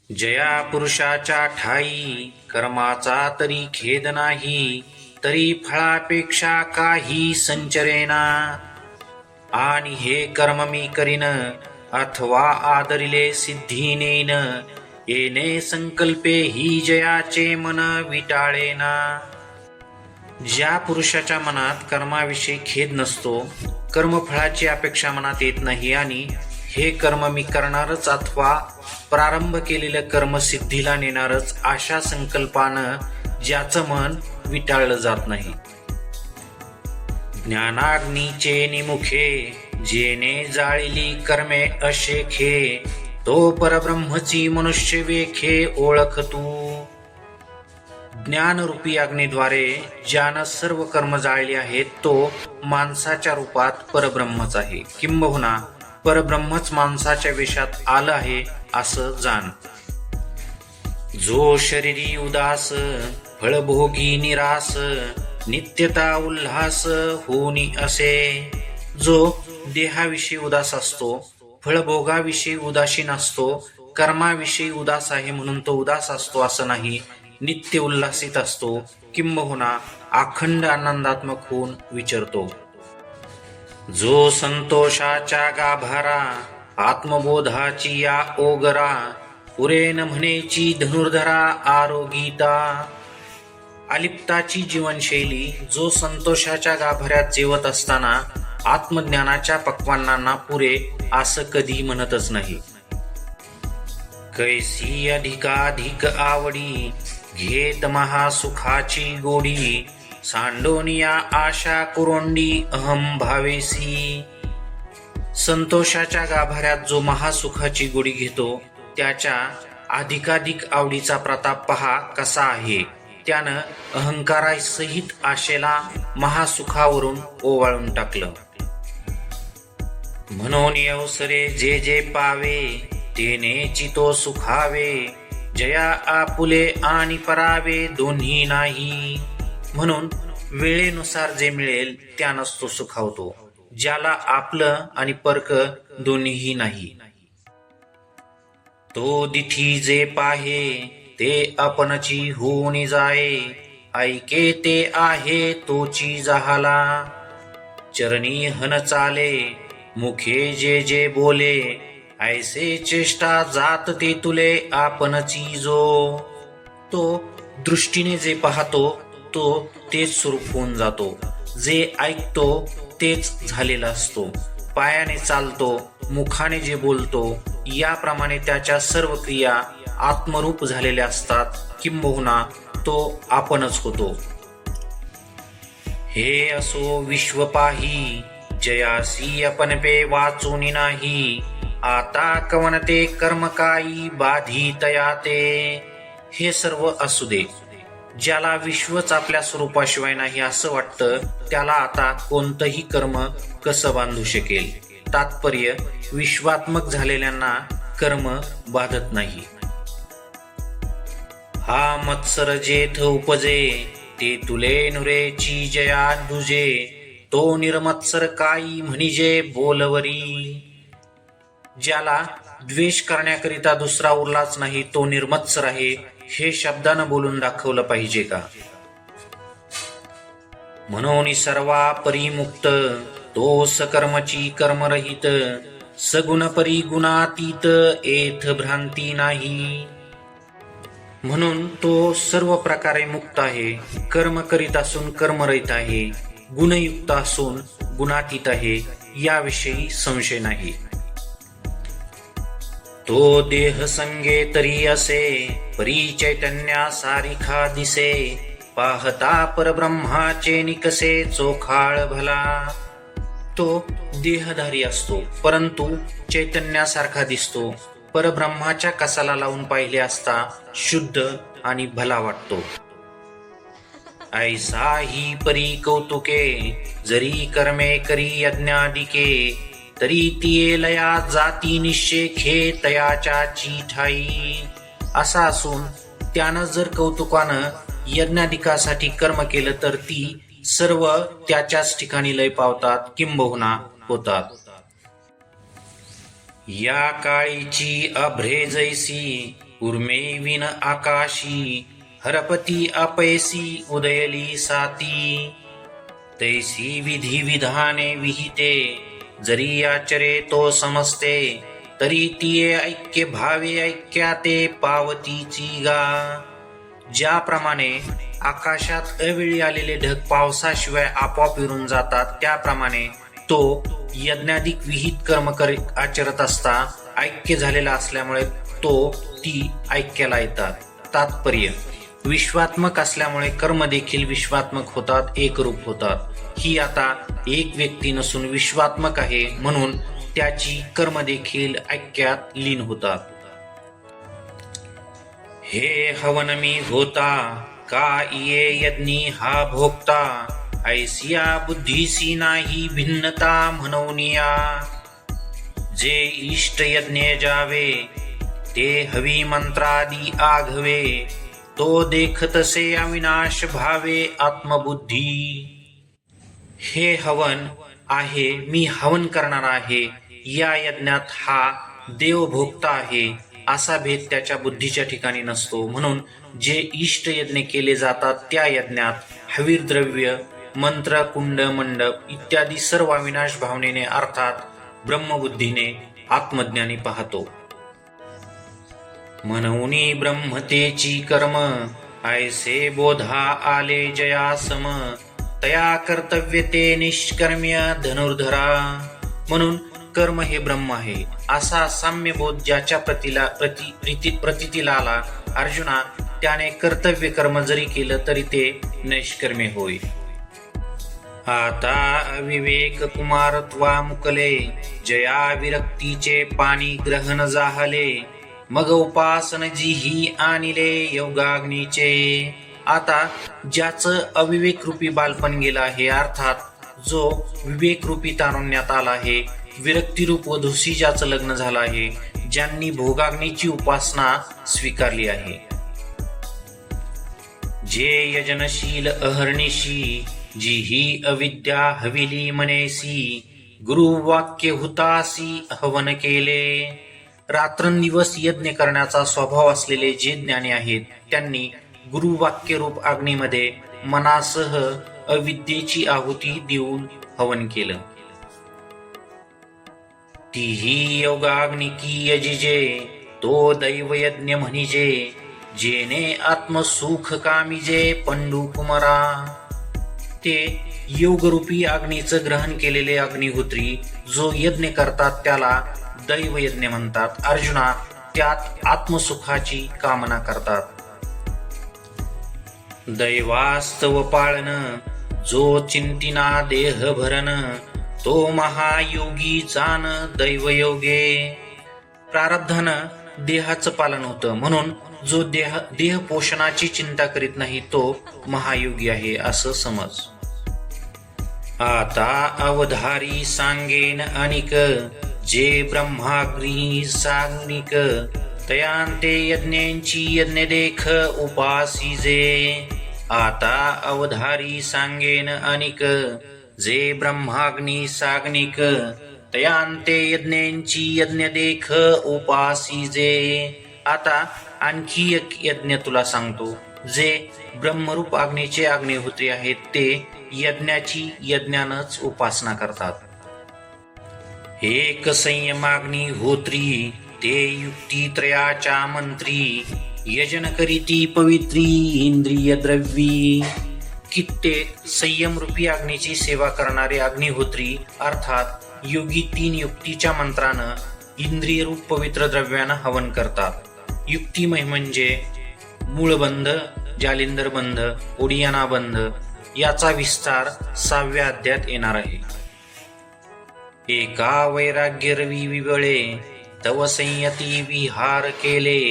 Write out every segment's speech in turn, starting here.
जया पुरुषाच्या ठाई कर्माचा तरी खेद नाही, तरी फळापेक्षा काही संचरेना. आणि हे कर्म मी करीन अथवा आदरिले सिद्धी नेन, येणे संकल्पे ही जयाचे मन विटाळेना. ज्या पुरुषाच्या मनात कर्माविषयी खेद नसतो, कर्मफळाची अपेक्षा मनात येत नाही आणि हे कर्म मी करणारच अथवा प्रारंभ केलेलं कर्म सिद्धीला नेणारच अशा संकल्पानं ज्याचं मन विटाळलं जात नाही. ज्ञानाग्नीचे निमुखे जेने जाळिली कर्मे अशेखे, तो परब्रह्मची मनुष्य वेखे ओळख तू. ज्ञानरूपी अग्नीद्वारे ज्यानं सर्व कर्म जाळली आहेत तो माणसाच्या रूपात परब्रह्मच आहे, किंबहुना परब्रह्मच माणसाच्या वेशात आलं आहे असं जाण. जो शरीरी उदास फळभोगी निरास, नित्यता उल्हास होनी असे. जो देहाविषयी उदास असतो, फळभोगाविषयी उदासीन असतो, कर्माविषयी उदास आहे म्हणून तो उदास असतो असं नाही, नित्य उल्हासित असतो, किंबहुना अखंड आनंदात्मक होऊन विचरतो. जो संतोषाच्या गाभारा आत्मबोधाची या ओगरा, पुरेन म्हणेची धनुर्धरा आरोगीता. अलिप्ताची जीवनशैली जो संतोषाच्या गाभाऱ्यात जेवत असताना आत्मज्ञानाच्या पक्वांनांना पुरे असं कधी म्हणतच नाही. कैसी अधिकाधिक आवडी घेत महासुखाची गोडी, सांडोनिया आशा कुरोंडी अहम भावेसी. संतोषाच्या गाभाऱ्यात जो महासुखाची गोडी घेतो त्याच्या अधिकाधिक आवडीचा प्रताप पहा कसा आहे. त्यानं अहंकारासहित आशेला महासुखावरून ओवाळून टाकलं. म्हणून अवसरे जे जे पावे तेने चितो सुखावे, जया आपुले आणि परावे दोन्ही नाही. म्हणून वेळेनुसार जे मिळेल त्यानंच तो सुखावतो, ज्याला आपलं आणि परक दोन्हीही नाही. तो दिठी जे पाहे ते आपणची होऊन जाये, ऐके ते आहे तोची जहाला. चरणी हन चाले मुखे जे जे बोले, ऐसे चेष्टा जात ते तुले आपणची जो. तो दृष्टीने जे पाहतो तो तेच स्वरूप होऊन जातो, जे ऐकतो तेच झालेला असतो, पायाने चालतो, मुखाने जे बोलतो याप्रमाणे त्याच्या सर्व क्रिया आत्मरूप झालेल्या असतात, किंबहुना तो आपणच होतो. हे असो विश्व पाही जयासी आपण पे वाचून नाही, आता कवनते कर्मकाई बाधी तयाते. हे सर्व असू दे, ज्याला विश्वच आपल्या स्वरूपाशिवाय नाही असं वाटतं त्याला आता कोणतंही कर्म कसं बांधू शकेल. तात्पर्य विश्वात्मक झालेल्यांना कर्म बाधत नाही. हा मत्सर जेथ उपजे ते तुले नुरेची जया दुजे, तो निर्मत्सर काई म्हणजे बोलवरी. ज्याला द्वेष करण्याकरिता दुसरा उरलाच नाही तो निर्मत्सर आहे हे शब्दानं बोलून दाखवलं पाहिजे का. म्हणून सर्वा परिमुक्त तो सकर्मची कर्मरहित, सगुण परी गुणातीत एथ भ्रांती नाही. म्हणून तो सर्व प्रकारे मुक्त आहे, कर्म करीत असून कर्मरहित आहे, गुणयुक्त असून गुणातीत आहे, याविषयी संशय नाही. तो देह संगे तरी असे परी चैतन्या सारिखा दिसे, पाहता परब्रह्माचे निकसे चोखाळ भला. तो देहधारी असतो परंतु चैतन्यासारखा दिसतो, परब्रह्माच्या कसाला लावून पाहिले असता शुद्ध आणि भला वाटतो. ऐसा ही परी कौतुके जरी कर्मे करी अज्ञादिके, तरी तिये लया जाती निशेखे तयाच्या ठाई. असा असून त्यानं जर कौतुकानं यज्ञाधिकासाठी कर्म केलं तर ती सर्व त्याच्याच ठिकाणी लय पावतात, किंबहुना होतात. या काळीची अभ्रे जैसी उर्मेविन आकाशी हरपती अपयसी उदयली साती तैसी विधी विधाने विहिते जरी आचरे तो समजते तरी तिये ऐक्य भावे ऐक्याते पावतीची गा. ज्याप्रमाणे आकाशात अवेळी आलेले ढग पावसाशिवाय आपोआप विरून जातात त्याप्रमाणे तो यज्ञाधिक विहित कर्म आचरत असता ऐक्य झालेला असल्यामुळे ती ऐक्याला येतात. तात्पर्य विश्वात्मक असल्यामुळे कर्म देखील विश्वात्मक होतात, एकरूप होतात. ही आता एक व्यक्ती नसून विश्वात्मक आहे म्हणून त्याची कर्म देखील ऐक्यात लीन होतात. हे हवन मी होता का ये यज्ञी हा भोगता ऐसिया बुद्धीसी नाही भिन्नता म्हणूनिया. जे इष्ट यज्ञ जावे ते हवी मंत्रादी आघवे तो देखतसे अविनाश भावे आत्मबुद्धी. हे हवन आहे, मी हवन करणार आहे, या यज्ञात हा देव भोगता आहे असा भेद त्याच्या बुद्धीच्या ठिकाणी नसतो. म्हणून जे इष्ट यज्ञ केले जातात त्या यज्ञात हवीर द्रव्य मंत्र कुंड मंडप इत्यादी सर्व अविनाश भावनेने अर्थात ब्रह्मबुद्धीने आत्मज्ञानी पाहतो. म्हणूनी ब्रह्मतेची कर्म ऐसे बोधा आले जयासम तया कर्तव्य ते निष्कर्म्य धनुर्धरा. म्हणून कर्म हे ब्रह्म आहे असा साम्यबोध ज्याच्या प्रतीतीला आला अर्जुना त्याने कर्तव्य कर्म जरी केलं तरी ते नैष्कर्म्य होय. आता अविवेक कुमारत्वा मुकले जया विरक्तीचे पाणी ग्रहण जाहले मग उपासन जीही आणले योगाग्नीचे. आता ज्याचं अविवेक रूपी बालपण गेलं आहे अर्थात जो विवेक रूपी तारुण्यात आला आहे, विरक्तीरूप वधूशी ज्याचं लग्न झालं आहे, ज्यांनी भोगाग्नीची उपासना स्वीकारली आहे. जे यजनशील अहर्निशी जी ही अविद्या हविली मनेसी गुरुवाक्य हुतासी हवन केले. रात्रंदिवस यज्ञ करण्याचा स्वभाव असलेले जे ज्ञानी आहेत त्यांनी गुरुवाक्य रूप अग्नीमध्ये मनासह अविद्येची आहुती देऊन हवन केलं. तीही योगाग्निकी यजिजे तो दैवयज्ञ म्हणिजे जेने आत्मसुख कामिजे पंडू कुमारा. ते योगरूपी अग्नीचं ग्रहण केलेले अग्निहोत्री जो यज्ञ करतात त्याला दैवयज्ञ म्हणतात. अर्जुना त्यात आत्मसुखाची कामना करतात. दैवास्तव पाळन जो चिंतिना देह भरण तो महायोगी जाण दैवयोगे. प्रारब्धानं देहाचं पालन होतं म्हणून जो देह पोषणाची चिंता करीत नाही तो महायोगी आहे असं समज. आता अवधारी सांगेन अनिक जे ब्रह्माग्नी सांगनिक तयांते यज्ञांची यज्ञ देख उपासीजे. आता अवधारी सांगेन अनिक जे ब्रह्माग्नी सांगनिक तयांते यज्ञांची यज्ञ देख उपासीजे. आता आणखी एक यज्ञ तुला सांगतो. जे ब्रह्मरूप अग्नीचे अग्निहोत्री आहेत ते यज्ञाची यज्ञानच उपासना करतात. एक संयमाग्निहोत्री ते युक्ती त्रयाच्या मंत्री यजन करीती पवित्री इंद्रिय द्रव्यी. कित्येक संयमरूपी अग्नीची सेवा करणारे अग्निहोत्री अर्थात योगी 3 युक्तीच्या मंत्रानं इंद्रियरूप पवित्र द्रव्यानं हवन करतात. युक्तिमय म्हणजे मूळबंध, जालिंदर बंध, ओडियाना बंध याचा विस्तार 6व्या अध्यायात येणार आहे. एका वैराग्यरवी विवळे तव संयती विहार केले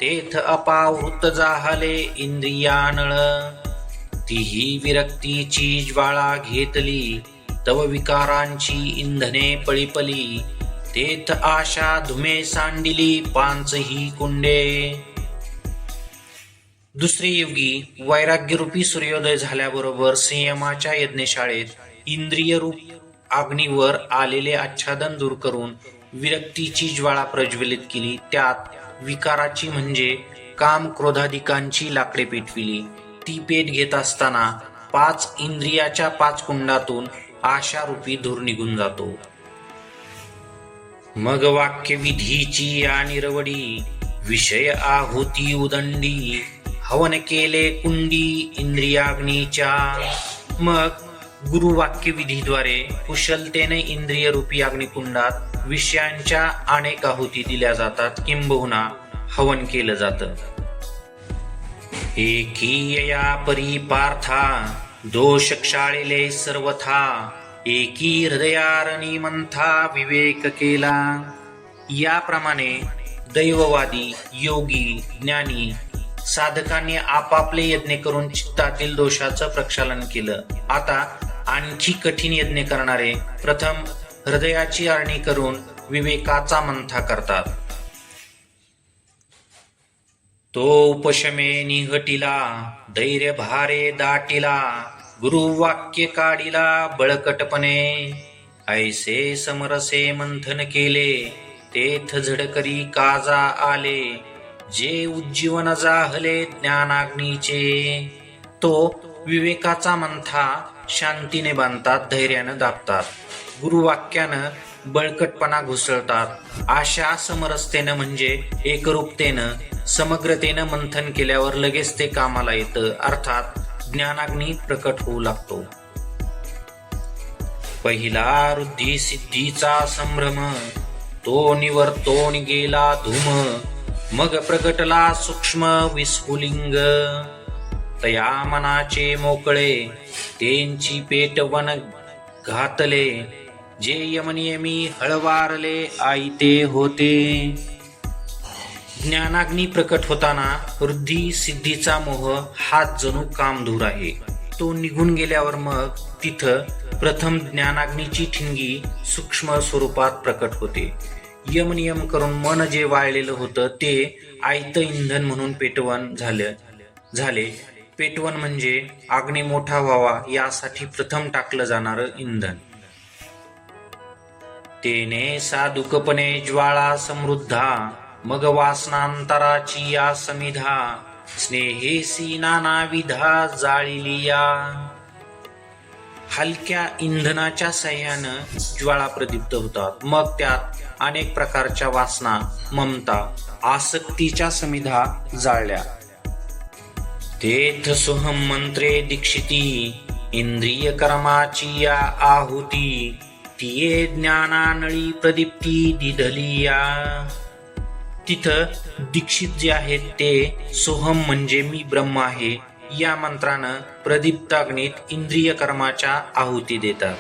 तेथ अपावृत जाहले इंद्रियानळ. तीही विरक्तीची ज्वाळा घेतली तव विकारांची इंधने पळीपली तेथ आशा धुमे सांडिली 5 ही कुंडे. दुसरे युगी वैराग्यरूपी सूर्योदय झाल्याबरोबर संयमाच्या यज्ञशाळेत इंद्रियरूप अग्नीवर आलेले आच्छादन दूर करून विरक्तीची ज्वाळा प्रज्वलित केली. त्यात विकाराची म्हणजे काम क्रोधाधिकांची लाकडे पेटविली. ती पेट घेत असताना 5 इंद्रियाच्या 5 कुंडातून आशारूपी धूर निघून जातो. मग वाक्यविधीची आणि रवडी विषय आहुती उदंडी हवन केले कुंडी इंद्रियाग्नीच्या. मग गुरुवाक्यविधीद्वारे कुशलतेने इंद्रिय रूपी अग्निकुंडात विषयांच्या अनेक आहुती दिल्या जातात, किंबहुना हवन केलं जातं. एकीयया परिपार्था दोष क्षाळिले सर्वथा एकी हृदयारणी मंथा विवेक केला. याप्रमाणे दैववादी, योगी, ज्ञानी साधकांनी आपापले यज्ञ करून चित्तातील दोषाचं प्रक्षालन केलं. आता आणखी कठीण यज्ञ करणारे प्रथम हृदयाची आरणी करून विवेकाचा मंथा करतात. तो उपशमे निघटिला धैर्य भारे दाटिला गुरुवाक्य काढिला बळकटपणे ऐसे समरसे मंथन केले तेथ झडकरी काजा आले जे उज्जीवन जाहले ज्ञानाग्नीचे. तो विवेकाचा मंथा शांतीने बांधतात, धैर्यानं दाबतात, गुरुवाक्यानं बळकटपणा घुसळतात. अशा समरसतेनं म्हणजे एकरूपतेनं समग्रतेनं मंथन केल्यावर लगेच ते कामाला येतं, अर्थात ज्ञानाग्नी प्रकट होऊ लागतो. पहिला रुद्धी सिद्धीचा संभ्रम तो निवर्तोन गेला धूम मग प्रगटला सूक्ष्म विस्फुलिंग. तया मनाचे मोकळे त्यांची पेटवन घातले जे यमनियमी हळवारले आईते होते. ज्ञानाग्नी प्रकट होताना वृद्धी सिद्धीचा मोह हाच जणू कामधूर आहे. तो निघून गेल्यावर मग तिथं प्रथम ज्ञानाग्नीची ठिणगी सूक्ष्म स्वरूपात प्रकट होते. यमनियम करून मन जे वाळलेलं होतं ते आयतं इंधन म्हणून पेटवण झाले. पेटवण म्हणजे अग्नी मोठा व्हावा यासाठी प्रथम टाकलं जाणारं इंधन. तेने साधुकपणे ज्वाळा समृद्धा मग वासनांतराची या समिधा स्नेहेसी नानाविधा जाळिलिया. हलक्या इंधनाच्या साह्यानं ज्वाळा प्रदीप्त होतात. मग त्यात अनेक प्रकारच्या वासना, ममता, आसक्तीच्या समिधा जाळल्या. तेथ सोहम मंत्रे दीक्षिती इंद्रिय कर्माची या आहुती तिये ज्ञानानळी प्रदीप्ती दिधलिया. तिथं दीक्षित जे आहेत ते सोहम म्हणजे मी ब्रह्म आहे या मंत्रानं प्रदीप्त अग्नीत इंद्रिय कर्माच्या आहुती देतात.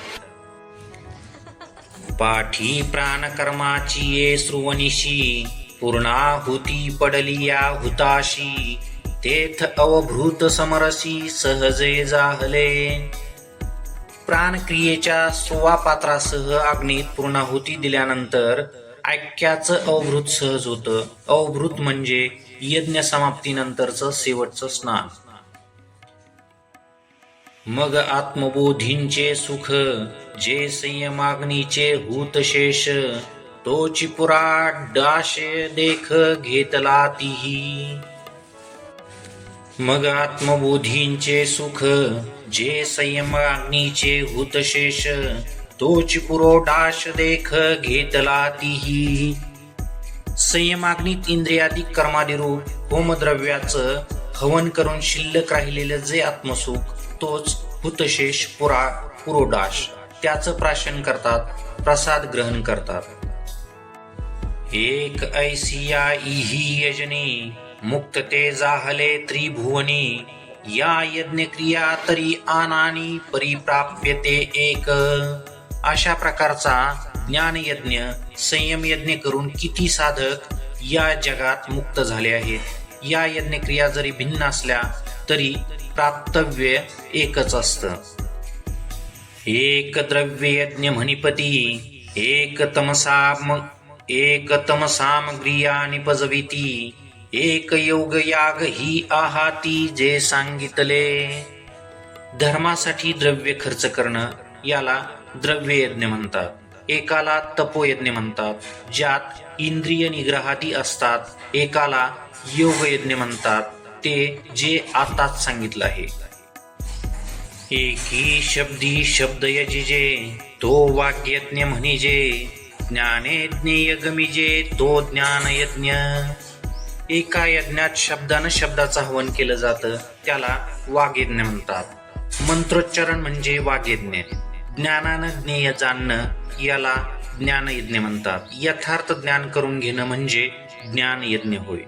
पाठी प्राणकर्माची ये श्रुवनिशी पूर्णाहुती पडली या हुताशी तेथ अवभृत समरसी सहजे जाहले. प्राणक्रियेच्या 16 पात्रासह अग्नीत पूर्णाहुती दिल्यानंतर ऐक्याचं अवभृत सहज होतं. अवभृत म्हणजे यज्ञ समाप्तीनंतरचं शेवटचं स्नान. मग आत्मबोधींचे सुख जे संयमाग्नीचे हूतशेष तोची पुरा डाश देख घेतला तीही. मग आत्मबोधींचे सुख जे संयमाग्नीचे हूतशेष तोची पुरो डाश देख घेतला तीही. संयमाग्नीत इंद्रियादिक कर्मादिरूप होमद्रव्याचं हवन करून शिल्लक राहिलेलं जे आत्मसुख तोच हुतशेष पुरोडाश त्याचं प्राशन करतात, प्रसाद ग्रहण करतात. एक ऐसिया इही यजनी मुक्त ते जाहले त्रिभुवनी या यज्ञक्रिया तरी आनानी परिप्राप्यते एक. अशा प्रकारचा ज्ञानयज्ञ संयमयज्ञ करून किती साधक या जगात मुक्त झाले आहेत. या यज्ञक्रिया जरी भिन्न असल्या तरी प्राप्तव्य एकच असतं. एक द्रव्य यज्ञ म्हणिपती एक तमसामग्रिया निपजविती एक योग याग ही आहाती जे सांगितले. धर्मासाठी द्रव्य खर्च करणं याला द्रव्य यज्ञ म्हणतात. एकाला तपोयज्ञ म्हणतात, ज्यात इंद्रिय निग्रहादी असतात. एकाला योगयज्ञ म्हणतात, ते जे आताच सांगितलं आहे. एकी शब्दी शब्द यजिजे, तो वाग्यज्ञ म्हणिजे. ज्ञानेज्ञेय गमिजे, तो ज्ञानयज्ञ. एका यज्ञात शब्दानं शब्दाचं हवन केलं जातं, त्याला वाग्यज्ञ म्हणतात. मंत्रोच्चारण म्हणजे वाग्यज्ञ. ज्ञानानं ज्ञेय जाणणं, याला ज्ञानयज्ञ म्हणतात. यथार्थ ज्ञान करून घेणं म्हणजे ज्ञानयज्ञ होय.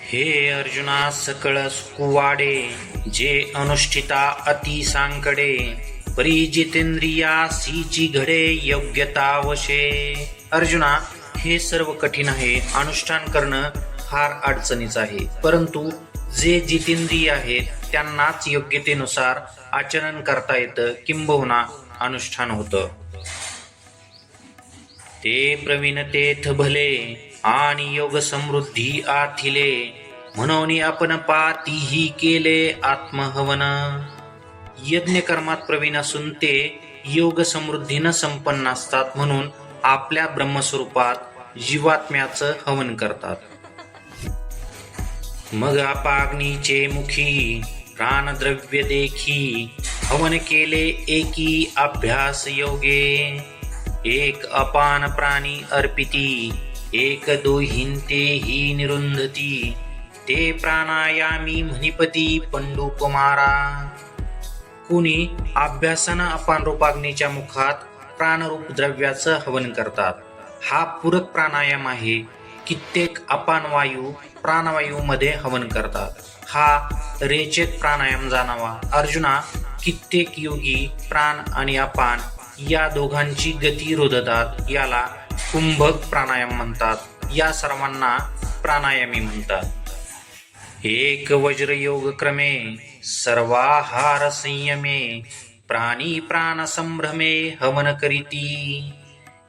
हे अर्जुना सकळ सुकुवाडे, जे अनुष्ठिता अति सांकडे. परी जितेंद्रियासीची घडे, योग्यतावशे. अर्जुना, हे सर्व कठीण आहे. अनुष्ठान करणं फार अडचणीचं आहे. परंतु जे जितेंद्रिय आहेत त्यांनाच योग्यतेनुसार आचरण करता येतं, किंबहुना अनुष्ठान होतं. ते प्रवीणतेथ भले, आणि योग समृद्धी आथिले. म्हणून आपण पातीही केले आत्महवन. यज्ञ कर्मात प्रवीण असून ते योग समृद्धीनं संपन्न असतात, म्हणून आपल्या ब्रह्मस्वरूपात जीवात्म्याचं हवन करतात. मग अपाग्नीचे मुखी, प्राणद्रव्य देखी. हवन केले एकी अभ्यास योगे. एक अपान प्राणी अर्पिती, एक दोहिंते ही निरुंधती. ते प्राणायामी म्हनिपती पंडुकुमारा. कुणी अभ्यासानं अपान रूपाग्नीच्या मुखात प्राणरूप द्रव्याचं हवन करतात. हा पूरक प्राणायाम आहे. कित्येक अपान वायू प्राणवायूमध्ये हवन करतात. हा रेचक प्राणायाम जाणावा. अर्जुना, कित्येक योगी प्राण आणि अपान या दोघांची गती रोधतात. याला कुंभक प्राणायाम म्हणतात. या सर्वांना प्राणायामी म्हणतात. एक वज्रयोग क्रमे, सर्वाहार संयमे. प्राणी प्राण संभ्रमे, हवन करीती.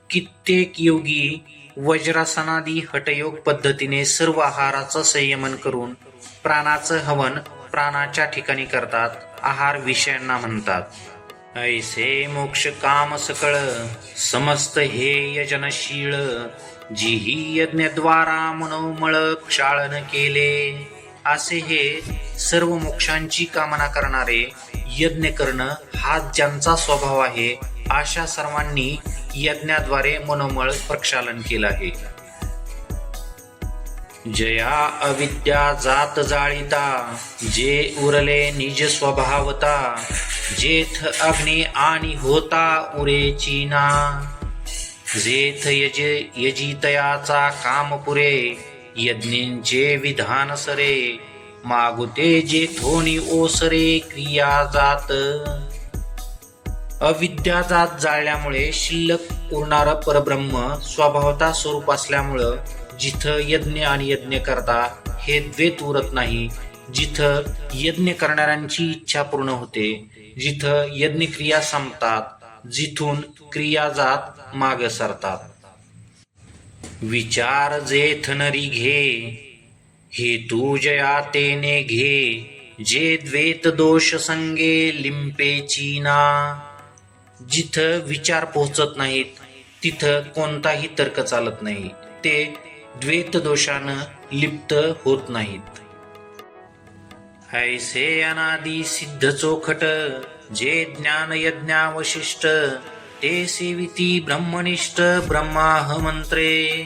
कित्येक योगी वज्रासनादी हठयोग पद्धतीने सर्व आहाराचं संयमन करून प्राणाचं हवन प्राणाच्या ठिकाणी करतात. आहार विषयांना म्हणतात. ऐसे मोक्ष काम सकळ, समस्त हे यजनशीळ. जिही यज्ञद्वारा मनोमळ क्षाळन केले. असे हे सर्व मोक्षांची कामना करणारे यज्ञ करणं हा ज्यांचा स्वभाव आहे, अशा सर्वांनी यज्ञाद्वारे मनोमळ प्रक्षालन केलं आहे. जया अविद्या जात जाळिता, जे उरले निज स्वभावता. जेथ अग्नी आणि होता उरे ना. जेथ यजितयाचा काम पुरे, यज्ञेंचे विधान सरे. मागुते जे थोनी ओसरे, क्रिया जात. अविद्या जात जाळल्यामुळे शिल्लक उरणारं परब्रह्म स्वभावता स्वरूप असल्यामुळं जिथं यज्ञ आणि यज्ञ करता हे द्वैत उरत नाही. जिथं यज्ञ करणाऱ्यांची इच्छा पूर्ण होते, जिथं यज्ञ क्रिया संपतात, जिथून क्रिया जात माग सरतात. विचार जेथ नरी घे, हेतू जया तेने घे. जे द्वैत दोष संगे लिंपेची ना. जिथं विचार पोहोचत नाहीत तिथं कोणताही तर्क चालत नाही. ते द्वैत दोषानं लिप्त होत नाहीत. ऐसे अनादि सिद्ध चोखट, जे ज्ञान यज्ञावशिष्ट. ते सेविती ब्रह्मनिष्ठ ब्रह्माह मंत्रे.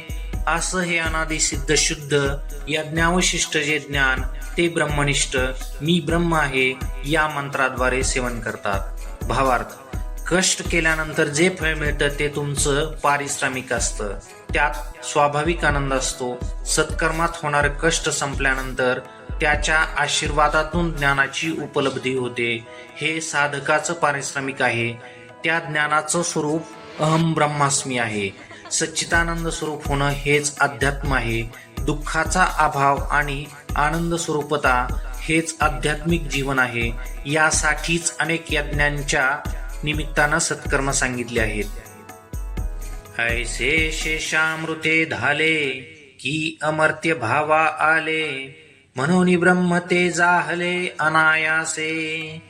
असं हे अनादि सिद्ध शुद्ध यज्ञावशिष्ट जे ज्ञान ते ब्रह्मनिष्ठ मी ब्रह्म आहे या मंत्राद्वारे सेवन करतात. भावार्थ, कष्ट केल्यानंतर जे फळ मिळतं ते तुमचं पारिश्रमिक असतं. त्यात स्वाभाविक आनंद असतो. सत्कर्मात होणारे कष्ट संपल्यानंतर त्याच्या आशीर्वादातून ज्ञानाची उपलब्धी होते. हे साधकाचं पारिश्रमिक आहे. त्या ज्ञानाचं स्वरूप अहम ब्रह्मास्मी आहे. सच्चिदानंद स्वरूप होणं हेच अध्यात्म आहे. दुःखाचा अभाव आणि आनंद स्वरूपता हेच आध्यात्मिक जीवन आहे. यासाठीच अनेक यज्ञांच्या निमित्तानं सत्कर्म सांगितले आहेत. ऐसे शेषामृते धाले, की अमर्त्य भावा आले. म्हणून ब्रह्म ते जाहले अनायासे.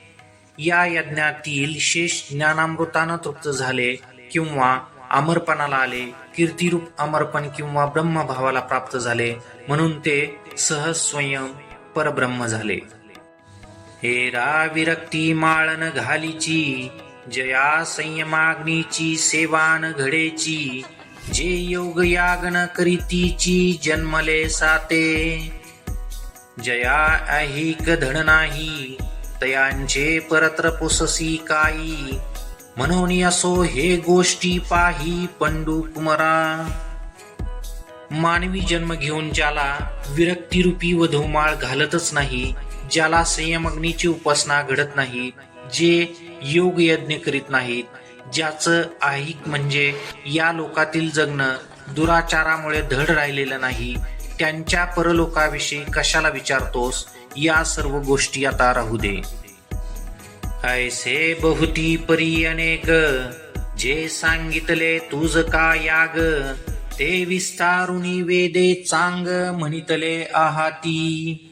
या यज्ञातील शेष ज्ञानामृतानं तृप्त झाले किंवा अमरपणाला आले, कीर्तिरूप अमरपण किंवा ब्रह्मभावाला प्राप्त झाले, म्हणून ते सहज स्वयं परब्रह्म झाले. हेरा विरक्ती माळन घालीची, जया संयमाग्नीची सेवान घडेची, जे योग यागन करीतीची जन्मले साते. जया ऐहिक धड नाही, तयांचे परत्र पुससी काही, म्हणून असो हे गोष्टी पाही पंडू कुमरा. मानवी जन्म घेऊन ज्याला विरक्तिरूपी वधुमाळ घालतच नाही, ज्याला संयमाग्नीची उपासना घडत नाही, जे योग यज्ञ करीत नाहीत, ज्याचं ऐहिक म्हणजे या लोकातील जगणं दुराचारामुळे धड राहिलेलं नाही, त्यांच्या परलोकाविषयी कशाला विचारतोस? या सर्व गोष्टी आता राहू दे. ऐसे बहुती परी अनेक, जे सांगितले तुझ का याग, ते विस्तारुनी वेदे चांग म्हणितले आहाती.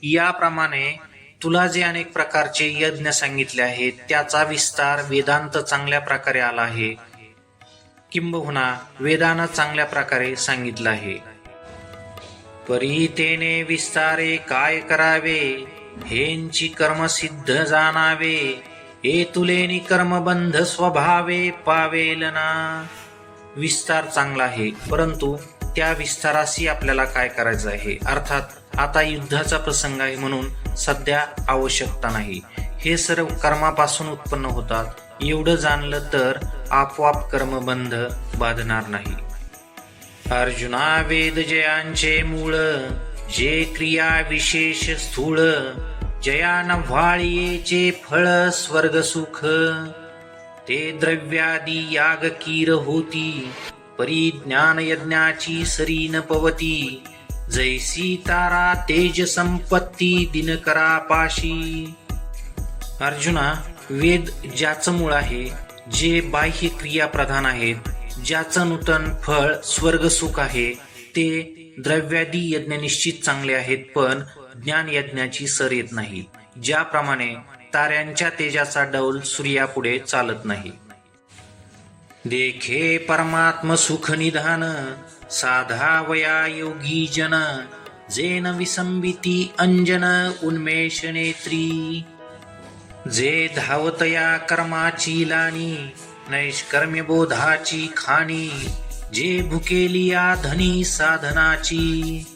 याप्रमाणे तुला जे अनेक प्रकारचे यज्ञ सांगितले आहेत, त्याचा विस्तार वेदांत चांगल्या प्रकारे आला आहे, किंबहुना वेदानं चांगल्या प्रकारे सांगितलं आहे. परी तेने विस्तारे काय करावे, हेंची कर्म सिद्ध जाणावे, हे तुलेनी कर्मबंध स्वभावे पावेल ना. विस्तार चांगला आहे, परंतु त्या विस्ताराशी आपल्याला काय करायचं आहे? अर्थात आता युद्धाचा प्रसंग आहे म्हणून सध्या आवश्यकता नाही. हे सर्व कर्मापासून उत्पन्न होतात, एवढं जाणलं तर आपोआप कर्मबंध बाधणार नाही. अर्जुना वेद जयांचे मूळ, जे क्रिया विशेष स्थूळ, जयान व्हाळीचे फळ स्वर्ग सुख, ते द्रव्यादी याग कीर होती, परिज्ञान यज्ञाची सरी न पवती, जैसी तारा तेज संपत्ती दिनकरा पाशी. अर्जुना, वेद ज्याचं मूळ आहे, जे बाह्य क्रिया प्रधान आहेत, ज्याचं नूतन फळ स्वर्ग सुख आहे, ते द्रव्यादी यज्ञ निश्चित चांगले आहेत, पण ज्ञान यज्ञाची सर येत नाही. ज्याप्रमाणे ताऱ्यांच्या तेजाचा डौल सूर्यापुढे चालत नाही. देखे परमात्म सुख निधान, साधा वया योगी जन, जेन विसंबिती अंजन उन्मेष नेत्री. जे धावतया कर्माची लानी, नैष्कर्म्य बोधाची खाणी, जे भुकेलिया धनी साधनाची.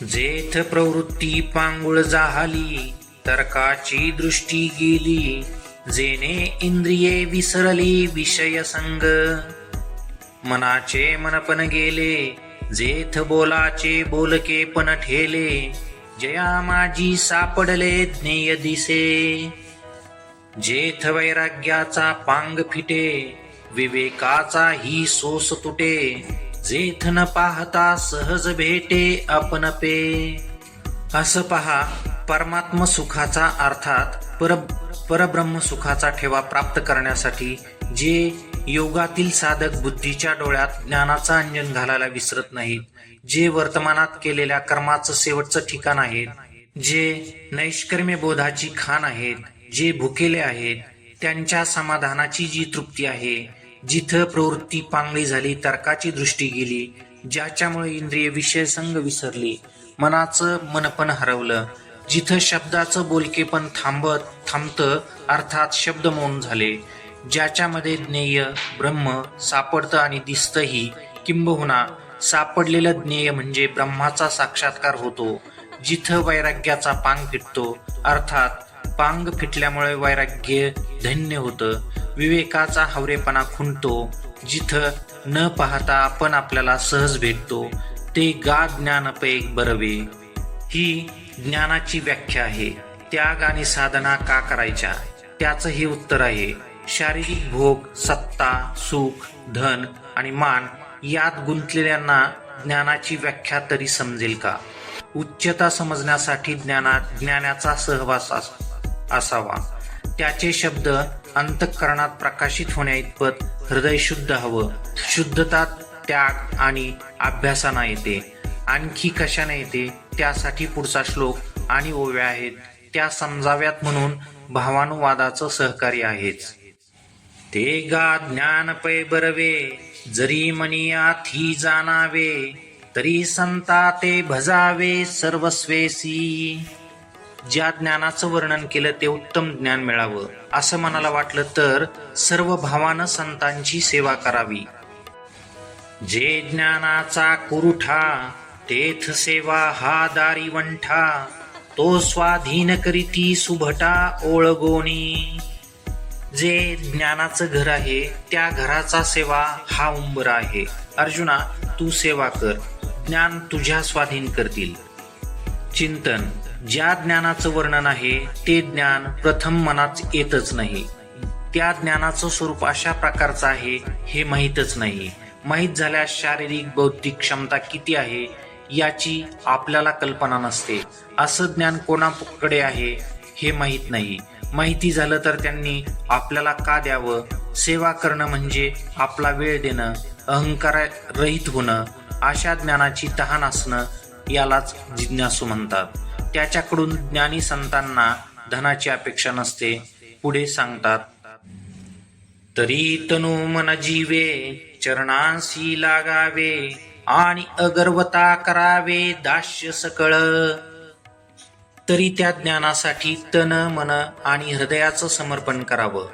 जेथ प्रवृत्ती पांगुळ जाहली, तर्काची दृष्टी गेली, जेने इंद्रिये विसरली विषय संग. मनाचे मनपण गेले, जेथ बोलाचे बोलके पण ठेले, जया माझी सापडले ज्ञेय दिसे. जेथ वैराग्याचा पांग फिटे, विवेकाचा ही सोस तुटे, जेथ न पाहता सहज भेटे आपण पे. असं पहा, परमात्म सुखाचा अर्थात परब्रह्म सुखाचा ठेवा प्राप्त करण्यासाठी जे योगातील साधक बुद्धीच्या डोळ्यात ज्ञानाचा अंजन घालायला विसरत नाहीत, जे वर्तमानात केलेल्या कर्माचं शेवटचं ठिकाण आहेत, जे नैष्कर्म्य बोधाची खाण आहेत, जे भुकेले आहेत, त्यांच्या समाधानाची जी तृप्ती आहे, जिथं प्रवृत्ती पांगळी झाली, तर्काची दृष्टी गेली, ज्याच्यामुळे इंद्रिय विषय संग विसरली, मनाचं मनपण हरवलं, जिथं शब्दाचं बोलकेपण थांबतं अर्थात शब्द मौन झाले, ज्याच्यामध्ये ज्ञेय ब्रह्म सापडतं आणि दिसतंही, किंबहुना सापडलेलं ज्ञेय म्हणजे ब्रह्माचा साक्षात्कार होतो, जिथं वैराग्याचा पांग फिटतो अर्थात पांग फिटल्यामुळे वैराग्य धन्य होतं, विवेकाचा हवरेपणा खुंटतो, जिथं न पाहता आपण आपल्याला सहज भेटतो, ते गा ज्ञानपैक बरवे. ही ज्ञानाची व्याख्या आहे. त्याग आणि साधना का करायच्या, त्याचं हे उत्तर आहे. शारीरिक भोग, सत्ता, सुख, धन आणि मान यात गुंतलेल्यांना ज्ञानाची व्याख्या तरी समजेल का? उच्चता समजण्यासाठी ज्ञानाचा सहवास असावा. त्याचे शब्द अंतःकरणात प्रकाशित होण्या इतपत हृदय शुद्ध हवं. शुद्धता त्याग आणि अभ्यासाने येते. आणखी कशाने येते त्यासाठी पुढचा श्लोक आणि ओव्या आहेत, त्या समजाव्यात म्हणून भावानुवादाचं सहकार्य आहेच. ते गा ज्ञान पै बरवे, जरी मनियाथी जाणावे तरी संता ते भजावे सर्वस्वेसी. ज्या ज्ञानाचं वर्णन केलं ते उत्तम ज्ञान मिळावं असं मनाला वाटलं तर सर्व भावानं संतांची सेवा करावी. जे ज्ञानाचा कुरुठा तेथ सेवा हा दारी वंठा, तो स्वाधीन करीती सुभटा ओळगोनी. जे ज्ञानाचं घर आहे त्या घराचा सेवा हा उंबरा आहे. अर्जुना, तू सेवा कर, ज्ञान तुझ्या स्वाधीन करतील. चिंतन. ज्या ज्ञानाचं वर्णन आहे ते ज्ञान प्रथम मनात येतच नाही. त्या ज्ञानाचं स्वरूप अशा प्रकारचं आहे हे माहीतच नाही. माहीत झाल्यास शारीरिक बौद्धिक क्षमता किती आहे याची आपल्याला कल्पना नसते. असं ज्ञान कोणाकडे आहे हे माहीत नाही. माहिती झालं तर त्यांनी आपल्याला का द्यावं? सेवा करणं म्हणजे आपला वेळ देणं, अहंकार रहित होणं, अशा ज्ञानाची तहान असणं यालाच जिज्ञासू म्हणतात. त्याच्याकडून ज्ञानी संतांना धनाची अपेक्षा नसते. पुढे सांगतात, तरी तनु मन जीवे चरणांशी लागावे आणि अगर्वता करावे दास्य सकळ. तरी त्या ज्ञानासाठी तन मन आणि हृदयाचं समर्पण करावं,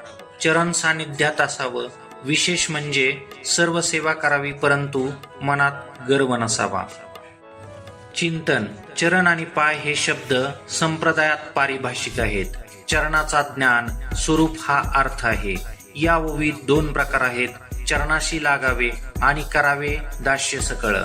चरण सानिध्यात असावं. विशेष म्हणजे सर्व सेवा करावी परंतु मनात गर्व नसावा. चिंतन. चरण आणि पाय हे शब्द संप्रदायात पारिभाषिक आहेत. चरणाचा ज्ञान स्वरूप हा अर्थ आहे. या ओवीत दोन प्रकार आहेत, चरणाशी लागावे आणि करावे दास्य सकळ.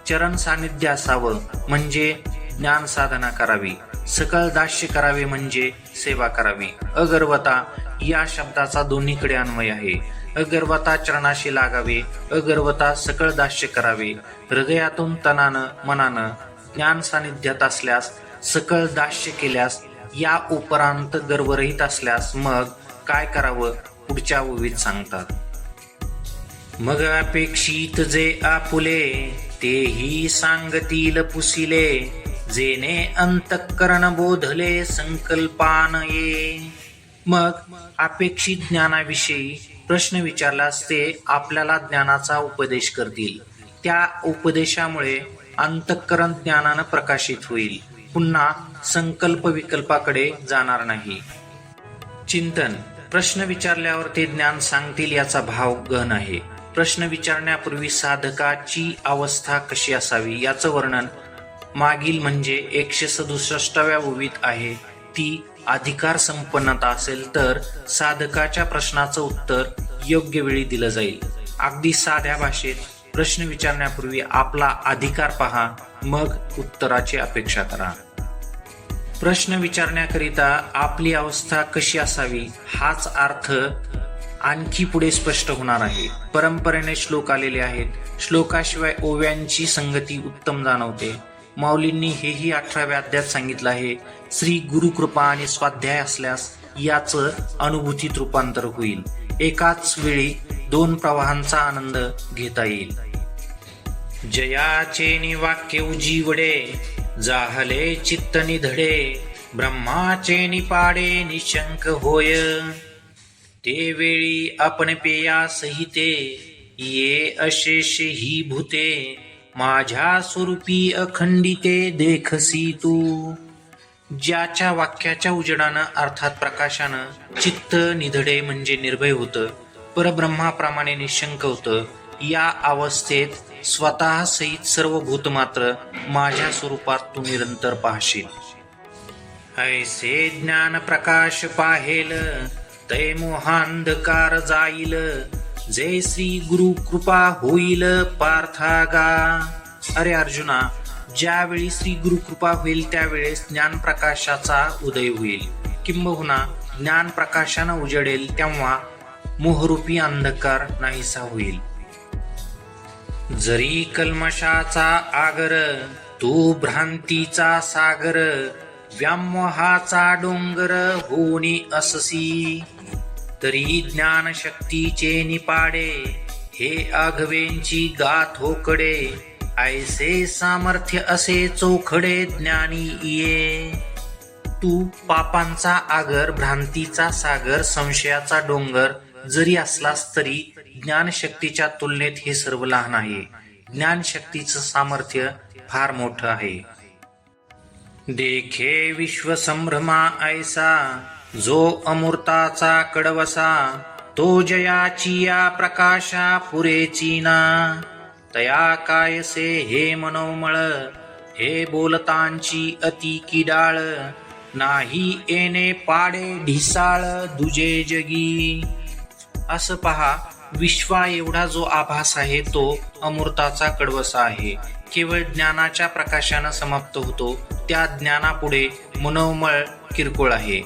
चरण सानिध्य असावं म्हणजे ज्ञान साधना करावी, सकळ दास्य करावे म्हणजे सेवा करावी. अगर्वता या शब्दाचा दोन्हीकडे अन्वय आहे. अगर्वता चरणाशी लागावे, अगर्वता सकळ दास्य करावे. हृदयातून तनानं मनानं ज्ञान सानिध्यात असल्यास, सकळ दास्य केल्यास, या उपरांत गर्वरहित असल्यास मग काय करावं पुढच्या ओवीत सांगतात. मग अपेक्षित जे आपुले तेही सांगतील पुसिले, जेने अंतःकरण बोधले संकल्पानये. मग अपेक्षित ज्ञानाविषयी प्रश्न विचारल्यास ते आपल्याला ज्ञानाचा उपदेश करतील. त्या उपदेशामुळे अंतःकरण ज्ञानानं प्रकाशित होईल, पुन्हा संकल्प विकल्पाकडे जाणार नाही. चिंतन. प्रश्न विचारल्यावर ते ज्ञान सांगतील याचा भाव गहन आहे. प्रश्न विचारण्यापूर्वी साधकाची अवस्था कशी असावी याचं वर्णन मागील म्हणजे 167व्या ओवीत आहे. ती अधिकार संपन्नता असेल तर साधकाच्या प्रश्नाचं उत्तर योग्य वेळी दिलं जाईल. अगदी साध्या भाषेत प्रश्न विचारण्यापूर्वी आपला अधिकार पहा, मग उत्तराची अपेक्षा करा. प्रश्न विचारण्याकरिता आपली अवस्था कशी असावी हाच अर्थ आणखी पुढे स्पष्ट होणार आहे. परंपरेने श्लोक आलेले आहेत. श्लोकाशिवाय ओव्यांची संगती उत्तम जाणवते. माऊलींनी हेही 18व्या अध्यायात सांगितलं आहे. श्री गुरुकृपा आणि स्वाध्याय असल्यास याचं अनुभूतीत रूपांतर होईल. एकाच वेळी दोन प्रवाहांचा आनंद घेता येईल. जयाचे निवाक्य उजीवडे, जाहले चित्त निधडे, ब्रह्माचे निपाडे निशंक होय. ते वेळी आपण पेया सहिते, ये अशेष ही भूते, माझ्या स्वरूपी अखंडिते देखसी तू. ज्याच्या वाक्याच्या उजेडानं अर्थात प्रकाशानं चित्त निधडे म्हणजे निर्भय होतं, परब्रह्माप्रमाणे निशंक होतं. या अवस्थेत स्वतः सहित सर्व भूत मात्र माझ्या स्वरूपात तू निरंतर पाहशील. ऐसे ज्ञान प्रकाश पाहेल, तै मोहांधकार जाईल, जय श्री गुरु कृपा होईल पार्थागा. अरे अर्जुना, ज्यावेळी श्री गुरु कृपा होईल त्यावेळेस ज्ञान प्रकाशाचा उदय होईल, किंबहुना ज्ञान प्रकाशानं उजडेल तेव्हा मोहरूपी अंधकार नाहीसा होईल. जरी कल्मशाचा आगर, तू भ्रांतीचा सागर, व्यामोहाचा डोंगर होणी अससी, तरी ज्ञान शक्तीचे निपाडे, हे आघवेंची गाथ होकडे, ऐसे सामर्थ्य असे चोखडे ज्ञानी ये. तू पापांचा आगर, भ्रांतीचा सागर, संशयाचा डोंगर जरी असलास तरी ज्ञानशक्तीच्या तुलनेत हे सर्व लहान आहे. ज्ञानशक्तीचं सामर्थ्य फार मोठं आहे. देखे विश्व संभ्रमा ऐसा, जो अमृताचा कडवसा, तो जयाची या प्रकाशा पुरेची ना. तया कायसे हे मनोमळ, हे बोलतांची अति किडाळ, नाही येणे पाडे ढिसाळ दुजे जगी. असं पहा, विश्वा एवढा जो आभास आहे तो अमृताचा कडवसा आहे. केवळ ज्ञानाच्या प्रकाशानं समाप्त होतो. त्या ज्ञानापुढे मनोमळ किरकोळ आहे.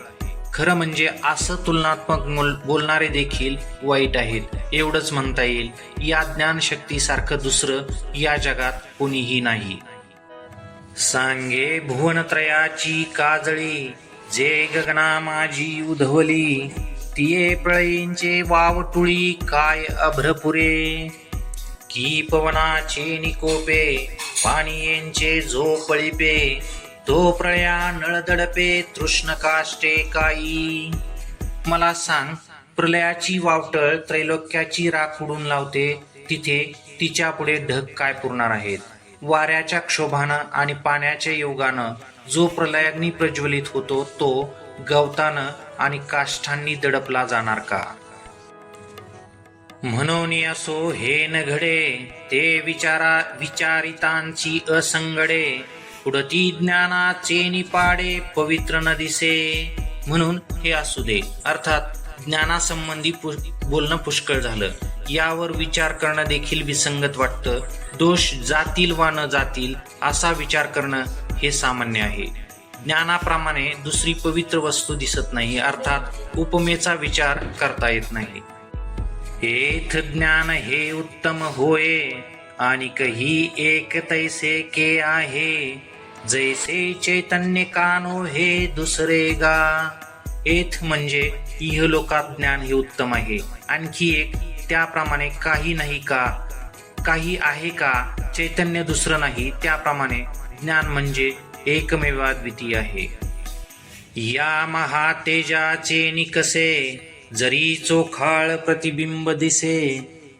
खरं म्हणजे असं तुलनात्मक बोलणारे देखील वाईट आहेत, एवढंच म्हणता येईल. या ज्ञानशक्तीसारखं दुसरं या जगात कोणीही नाही. सांगे भुवनत्रयाची काजळी, जे गगना माझी उधवली, तिये प्रळयींचे वावटुळी काय अभ्रपुरे. की पवनाचे निकोपे, पाणीयेंचे झोपळीपे, तो प्रळया नळदडपे तृष्ण काष्टे काई. मला सांग, प्रलयाची वावटळ त्रैलोक्याची राख उडून लावते, तिथे तिच्या पुढे ढग काय पुरणार आहेत. वाऱ्याच्या क्षोभानं आणि पाण्याच्या योगानं जो प्रलयाग्नी प्रज्वलित होतो तो गवतानं आणि काष्ठांनी दडपला जाणार का. म्हणून असो हे न घडे, ते विचारितांची असंगडे, पुढती ज्ञानाचे निपाडे पवित्र न दिसे. म्हणून हे असू दे, अर्थात ज्ञानासंबंधी बोलणं पुष्कळ झालं. यावर विचार करणं देखील विसंगत वाटतं. दोष जातील वा न जातील असा विचार करणं हे सामान्य आहे. ज्ञानाप्रमाणे दुसरी पवित्र वस्तू दिसत नाही, अर्थात उपमेचा विचार करता येत नाही. एथ ज्ञान हे उत्तम होय, आणि कही एक तैसे के आहे, जैसे चैतन्य कानो हे दुसरे गा. एथ म्हणजे इहलोकात ज्ञान हे उत्तम आहे. आणखी एक, त्याप्रमाणे काही नाही का, काही आहे का, चैतन्य दुसरं नाही, त्याप्रमाणे ज्ञान म्हणजे एकमेवाद्वितीय आहे. या महातेजाचे निकसे, जरी चोखाळ प्रतिबिंब दिसे,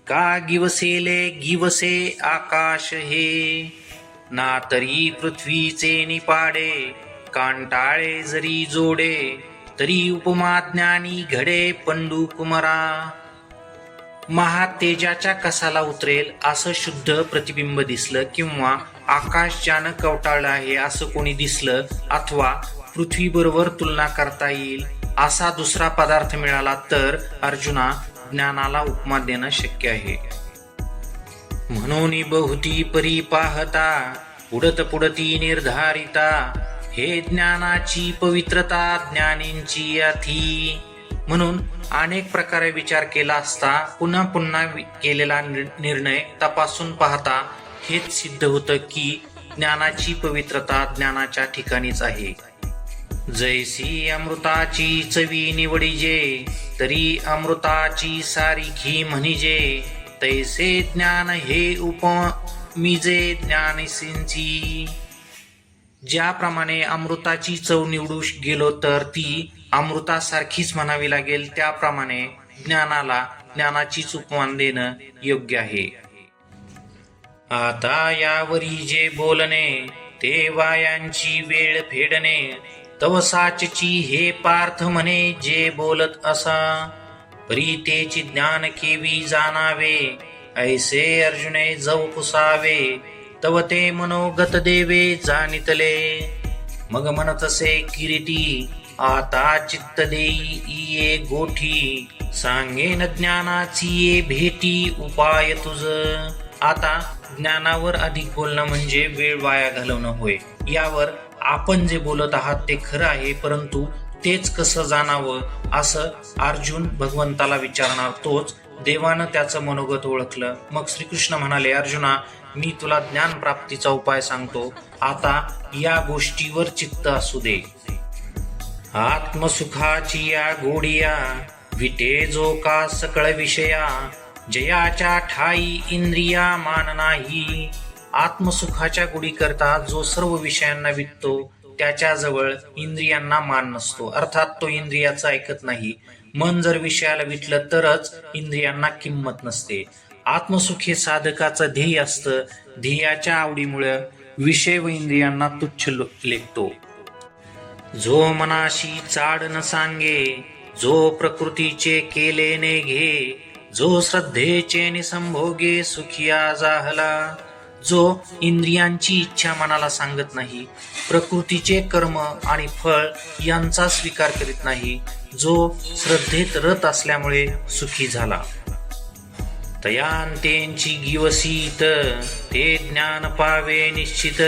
का गिवसे आकाश हे, ना तरी पृथ्वीचे निपाडे, कांटाळे जरी जोडे, तरी उपमा ज्ञानी घडे पंडू कुमरा. महातेजाच्या कसाला उतरेल असं शुद्ध प्रतिबिंब दिसलं, किंवा आकाश ज्यानं कवटाळलं आहे असं कोणी दिसलं, अथवा पृथ्वीबरोबर तुलना करता येईल असा दुसरा पदार्थ मिळाला तर अर्जुना ज्ञानाला उपमा देणं शक्य आहे. म्हणून बहुती परी पाहता, उडत पुडती निर्धारिता, हे ज्ञानाची पवित्रता ज्ञानींची अथी. म्हणून अनेक प्रकारे विचार केला असता पुन्हा पुन्हा केलेला निर्णय तपासून पाहता हेच सिद्ध होतं की ज्ञानाची पवित्रता ज्ञानाच्या ठिकाणीच आहे. जैसी अमृताची चवी निवडीजे, तरी अमृताची सारिखी म्हणिजे, तैसे ज्ञान हे उपमिजे ज्ञानसींची. ज्याप्रमाणे अमृताची चव निवडू गेलो तर ती अमृतासारखीच म्हणावी लागेल, त्याप्रमाणे ज्ञानाला ज्ञानाचीच उपमान देणं योग्य आहे. आता यावरी जे बोलणे, ते वायांची वेळ फेडणे, तव साचची हे पार्थ म्हणे जे बोलत असा, परी तेची ज्ञान केवी जाणावे, ऐसे अर्जुने जव पुसावे, तव ते मनोगत देवे जाणितले. मग म्हणतसे किरीटी, आता चित्त देई ये गोठी, सांगेन ज्ञानाची ये भेटी उपाय तुझ. आता ज्ञानावर अधिक बोलणं म्हणजे वेळ वाया घालवणं होय. यावर आपण जे बोलत आहात ते खरं आहे, परंतु तेच कसं जाणावं असं अर्जुन भगवंताला विचारणार. तोच देवानं त्याचं मनोगत ओळखलं. मग श्रीकृष्ण म्हणाले, अर्जुना, मी तुला ज्ञान प्राप्तीचा उपाय सांगतो. आता या गोष्टीवर चित्त असू दे. आत्मसुखाची या गोडिया, विटे जो का सकळ विषया, जयाच्या ठाई इंद्रिया मान नाही. आत्मसुखाच्या गोडी करता जो सर्व विषयांना विटतो त्याच्याजवळ इंद्रियांना मान नसतो, अर्थात तो इंद्रियाचं ऐकत नाही. मन जर विषयाला विटलं तरच इंद्रियांना किंमत नसते. आत्मसुख हे साधकाचं ध्येय असतं. ध्येयाच्या आवडीमुळे विषय व इंद्रियांना तुच्छ लेखतो. जो मनाशी चाड न सांगे, जो प्रकृतीचे केले ने घे, जो श्रद्धेचे निसंभोगे सुखिया जाहला. जो इंद्रियांची इच्छा मनाला सांगत नाही, प्रकृतीचे कर्म आणि फळ यांचा स्वीकार करीत नाही, जो श्रद्धेत रत असल्यामुळे सुखी झाला. तयांतेंची गिवसीत ते ज्ञान पावे निश्चित,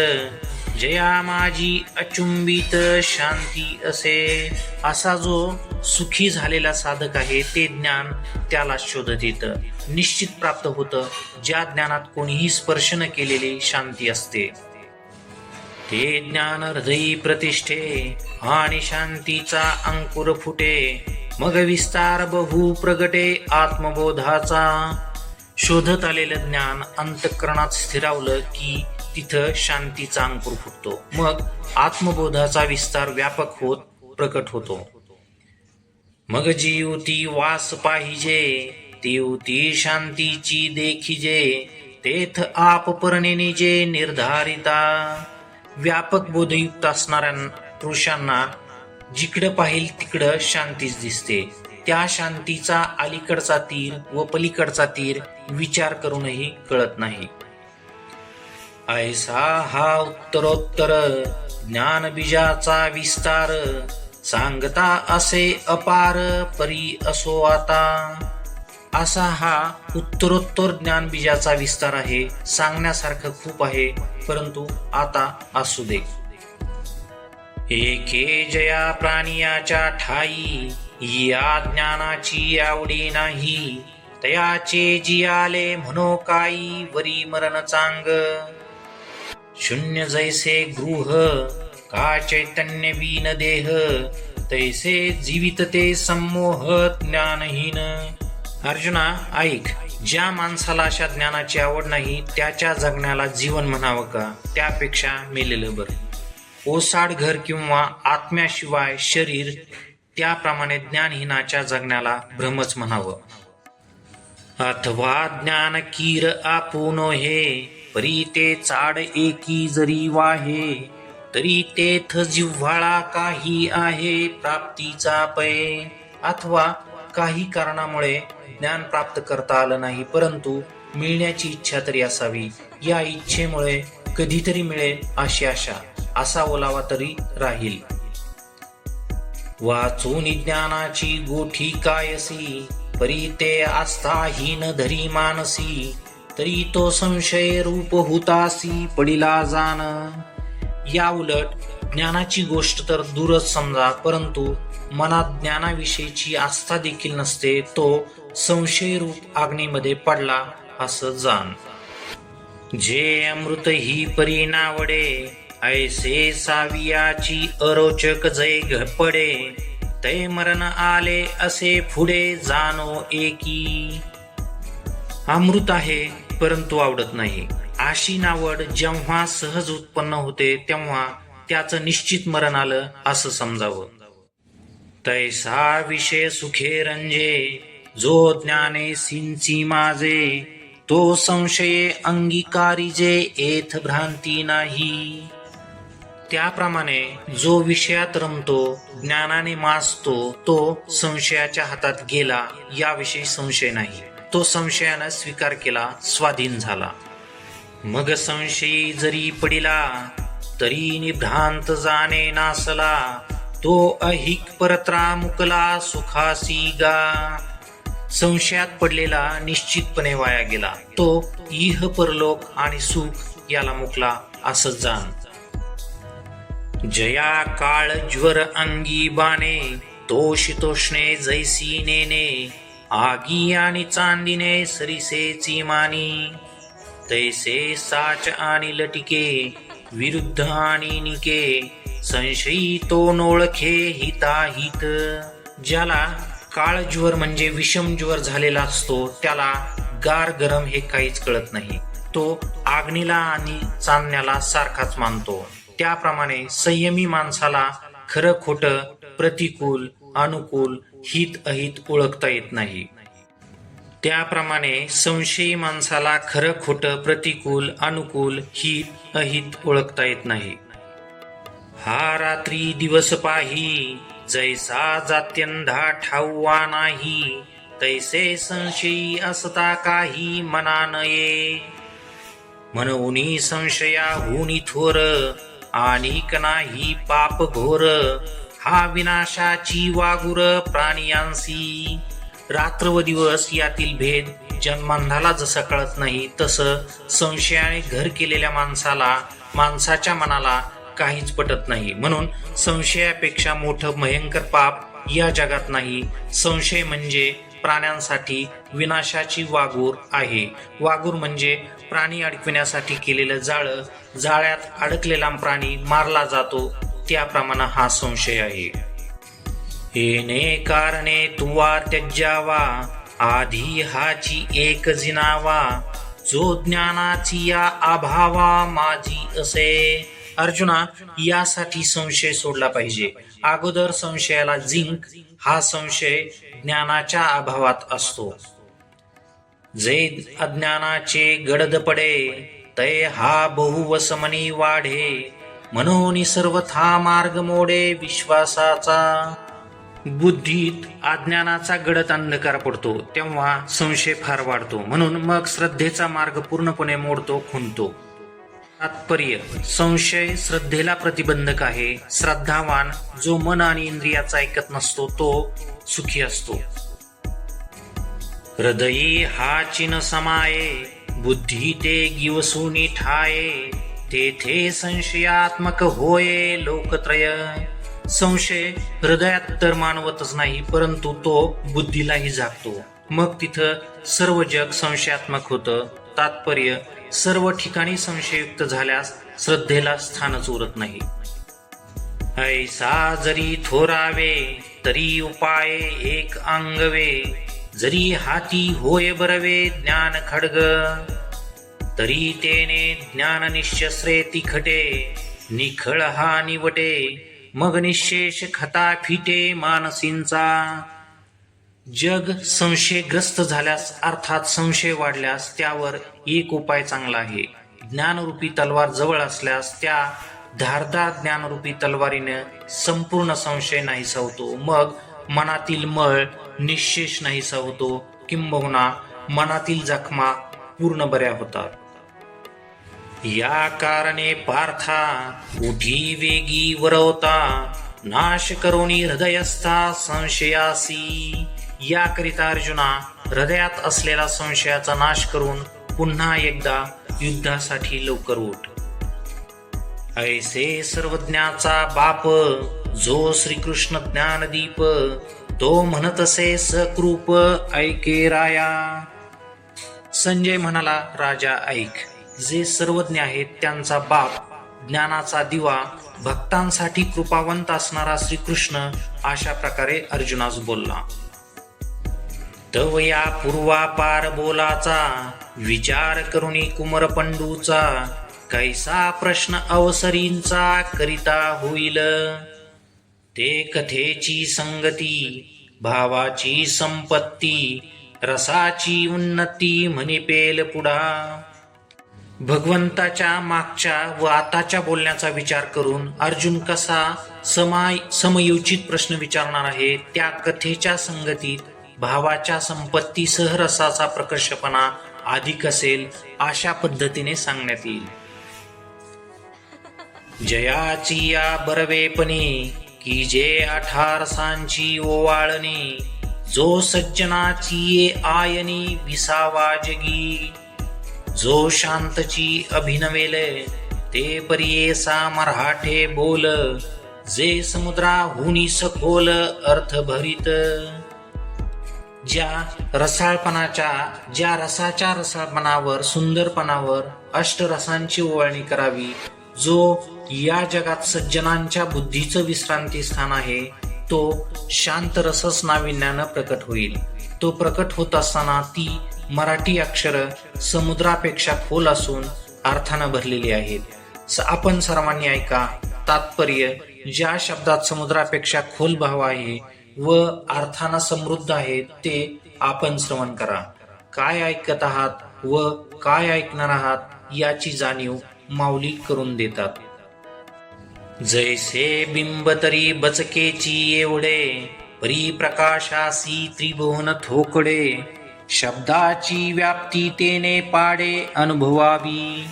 जया माझी अचुंबित शांती असे. असा जो सुखी झालेला साधक आहे ते ज्ञान त्याला शोधत येतं, निश्चित प्राप्त होतं. ज्या ज्ञानात कोणीही स्पर्श न केलेली शांती असते ते ज्ञान हृदयी प्रतिष्ठे, आणि शांतीचा अंकुर फुटे. मग विस्तार बहु प्रगटे आत्मबोधाचा. शोधत आलेलं ज्ञान अंतःकरणात स्थिरावलं की तिथं शांतीचा अंकुर फुटतो. मग आत्मबोधाचा विस्तार व्यापक होत प्रकट होतो. मग जीवती वास पाहिजे, तीवती शांतीची देखिजे, तेथ आप परणे निजे निर्धारिता. व्यापक बोधयुक्त असणाऱ्या पुरुषांना जिकडं पाहिल तिकडं शांतीच दिसते. त्या शांतीचा अलीकडचा तीर व पलीकडचा तीर विचार करूनही कळत नाही. ऐसा हा उत्तरोत्तर ज्ञान बीजाचा विस्तार, सांगता असे अपार परी असो आता. असा हा उत्तरोत्तर ज्ञान बीजाचा विस्तार आहे. सांगण्यासारखं खूप आहे, परंतु आता असू दे. एके जया प्राणियाच्या ठाई, या ज्ञानाची आवडी नाही, तयाचे जियाले म्हणो काही वरी मरण चांग. शून्य जैसे गृह का चैतन्य वीन देह, तैसे जीवित ते संमोह ज्ञानहीन. अर्जुना ऐक, ज्या माणसाला अशा ज्ञानाची आवड नाही त्याच्या जगण्याला जीवन म्हणावं का? त्यापेक्षा मेलेलं बरं. ओसाड घर किंवा आत्म्याशिवाय शरीर, त्याप्रमाणे ज्ञानहीनाच्या जगण्याला भ्रमच म्हणावं. अथवा ज्ञान कीर आपुन हे, परी ते चाड एकी जरी वाहे, तरी तेथ जिव्हाळा काही आहे प्राप्तीचा पै. अथवा काही कारणामुळे ज्ञान प्राप्त करता आलं नाही, परंतु मिळण्याची इच्छा तरी असावी. या इच्छेमुळे कधीतरी मिळेल अशी आशा, असा ओलावा तरी राहील. वाचून ज्ञानाची गोठी कायसी, परी ते आस्थाहीन धरी मानसी, तरी तो संशय रूप हुतासी पडिला जाण. या उलट ज्ञानाची गोष्ट तर दूरच समजा, परंतु मनात ज्ञानाविषयीची आस्था देखील नसते, तो संशय रूप अग्नीमध्ये पडला असं जाण. जे अमृत ही परी नावडे, ऐसे सावियाची अरोचक जय घपडे, तै मरण आले असे पुढे जाणो एकी. अमृत आहे परंतु आवडत नाही, अशी नावड जेव्हा सहज उत्पन्न होते तेव्हा त्याचं निश्चित मरण आलं असं समजावं. तैसा विषय सुखे रंजे, जो ज्ञाने सिंची माझे, तो संशये अंगीकारिजे एथ भ्रांती नाही. त्याप्रमाणे जो विषयात रमतो, ज्ञानाने माजतो, तो संशयाच्या हातात गेला याविषयी संशय नाही. तो संशयानं स्वीकार केला, स्वाधीन झाला. मग संशयी जरी पडिला, तरी निभ्रांत जाणे नासला, तो अहिक परत्रा मुकला सुखासी गा. संशयात पडलेला निश्चितपणे वाया गेला, तो इह परलोक आणि सुख याला मुकला असं जाण. जया काळ ज्वर अंगी बाणे, तो शीतोष्णे जैसी नेने, आगी आणि चांदीने सरिसेची मानी, तैसे साच आणि लटिके, विरुद्ध आणि निके, संशयी तो नोळखे हिताहित. ज्याला काळ ज्वर म्हणजे विषम ज्वर झालेला असतो, त्याला गार गरम हे काहीच कळत नाही, तो आग्नीला आणि चांदण्याला सारखाच मानतो. त्याप्रमाणे संयमी माणसाला खरं खोटं, प्रतिकूल अनुकूल हित अहित ओळखता येत नाही. त्याप्रमाणे संशयी माणसाला खरं खोटं प्रतिकूल अनुकूल हित अहित ओळखता येत नाही. हा रात्री दिवस पाही जैसा जात्यंधा ठाऊवा नाही, तैसे संशयी असता काही मना नये. मनोनी संशयाहुनी थोर आणिक नाही पाप घोर, हा विनाशाची वागुर प्राणियांसी. रात्र व दिवस यातील भेद जन्मांधाला जसा कळत नाही, तसं संशयाने घर केलेल्या माणसाच्या मनाला काहीच पटत नाही. म्हणून संशयापेक्षा मोठं भयंकर पाप या जगात नाही. संशय म्हणजे प्राण्यांसाठी विनाशाची वाघूर आहे. वाघूर म्हणजे प्राणी अडकविण्यासाठी केलेलं जाळं. जाळ्यात अडकलेला प्राणी मारला जातो, त्याप्रमाणे हा संशय आहे. येणे कारणे तुवा त्यज्यावा, आधी हाची एक जिनावा, जो ज्ञानाची या अभावा माझी असे. अर्जुना, यासाठी संशय सोडला पाहिजे. अगोदर संशयाला जिंक. हा संशय ज्ञानाच्या अभावात असतो. जे अज्ञानाचे गडद पडे, तय हा बहुवसमनी वाढे, मनोनी सर्वथा मार्ग मोडे विश्वासाचा. बुद्धीत अज्ञानाचा गडद अंधकार पडतो, तेव्हा संशय फार वाढतो. म्हणून मग श्रद्धेचा मार्ग पूर्णपणे मोडतो, खुंटतो. तात्पर्य: संशय श्रद्धेला प्रतिबंधक आहे. श्रद्धावान जो मन आणि इंद्रियाचा ऐकत नसतो तो सुखी असतो. हृदयी हा चिन समाये, बुद्धी ते गिवसूनी ठाये, तेथे संशयात्मक होये लोकत्रय. संशय हृदयात तर मानवतच नाही, परंतु तो बुद्धीलाही जागतो. मग तिथं सर्व जग संशयात्मक होतं. तात्पर्य: सर्व ठिकाणी संशययुक्त झाल्यास श्रद्धेला स्थानच उरत नाही. ऐसा जरी थोरावे तरी उपाय एक अंगवे, जरी हाती होय बरवे ज्ञान खड्ग, तरी तेने ज्ञान निश्चस्रे तिखटे, निखळ हा निवटे, मग निशेष खता फिटे मानसींचा. जग संशयग्रस्त झाल्यास अर्थात संशय वाढल्यास त्यावर एक उपाय चांगला आहे. ज्ञानरूपी तलवार जवळ असल्यास त्या धारदार ज्ञानरूपी तलवारीने संपूर्ण संशय नाहीसा होतो. मग मनातील मळ निशेष नाहीसा होतो, किंबहुना मनातील जखमा पूर्ण बऱ्या होतात. या कारणे पार्था उठी वेगी वरवता, नाश करोनी हृदयस्था संशयासी. याकरिता अर्जुना, हृदयात असलेला संशयाचा नाश करून पुन्हा एकदा युद्धासाठी लवकर उठ. ऐसे सर्वज्ञाचा बाप, जो श्रीकृष्ण ज्ञानदीप, तो म्हणतसे सकृप ऐके राया. संजय म्हणाला, राजा ऐक. जे सर्वज्ञ आहेत त्यांचा बाप, ज्ञानाचा दिवा, भक्तांसाठी कृपावंत असणारा श्रीकृष्ण अशा प्रकारे अर्जुनास बोलला. तव या पूर्वापार बोलाचा, विचार करुणी कुमर पंडूचा, कैसा प्रश्न अवसरींचा करिता होईल. ते कथेची संगती, भावाची संपत्ती, रसाची उन्नती म्हणे पेल पुढा. भगवंताच्या मागच्या व आताच्या बोलण्याचा विचार करून अर्जुन कसा समयोचित प्रश्न विचारणार आहे. त्या कथेच्या संगतीत भावाच्या संपत्तीसह रसाचा प्रकर्षपणा अधिक असेल अशा पद्धतीने सांगण्यात येईल. जयाची या बरवेपणी, की जे 18 रसांची ओवाळणी, जो सज्जनाची ये आयनी विसावा जगी, जो शांतची अभिनवेले, ते परियेसा मराठे बोल, जे समुद्राहुनी सखोल अर्थ भरित. ज्या रसाच्या रसाळपणावर, सुंदरपणावर अष्टरसांची ओवाळणी करावी, जो या जगात सज्जनांच्या बुद्धीचं विश्रांती स्थान आहे, तो शांत रसच नाविन्यानं प्रकट होईल. तो प्रकट होत असताना ती मराठी अक्षर समुद्रापेक्षा खोल असून अर्थानं भरलेली आहेत. आपण सर्वांनी ऐका. तात्पर्य: ज्या शब्दात समुद्रापेक्षा खोल भाव आहे, व अर्थानं समृद्ध आहेत ते आपण श्रवण करा. काय ऐकत आहात व काय ऐकणार आहात याची जाणीव माऊली करून देतात. जैसे बिंब तरी बचकेची एवढे, परी प्रकाशासी त्रिभुवन थोकडे, शब्दाची व्याप्ती तेने पाडे अनुभवावी.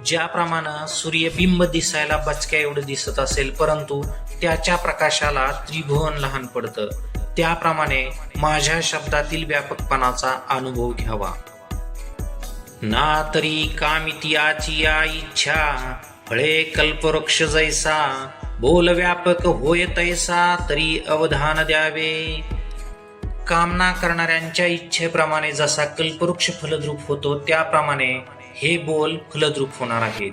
ज्याप्रमाणे सूर्यबिंब दिसायला बचक्या एवढं दिसत असेल, परंतु त्याच्या प्रकाशाला त्रिभुवन लहान पडतं, त्याप्रमाणे माझ्या शब्दातील व्यापकपणाचा अनुभव घ्यावा. ना तरी कामितियाची या इच्छा, फळे कल्पवृक्ष जैसा, बोल व्यापक होय तैसा, तरी अवधान द्यावे. कामना करणाऱ्यांच्या इच्छेप्रमाणे जसा कल्पवृक्ष फलद्रूप होतो, त्याप्रमाणे हे बोल फलद्रूप होणार आहेत.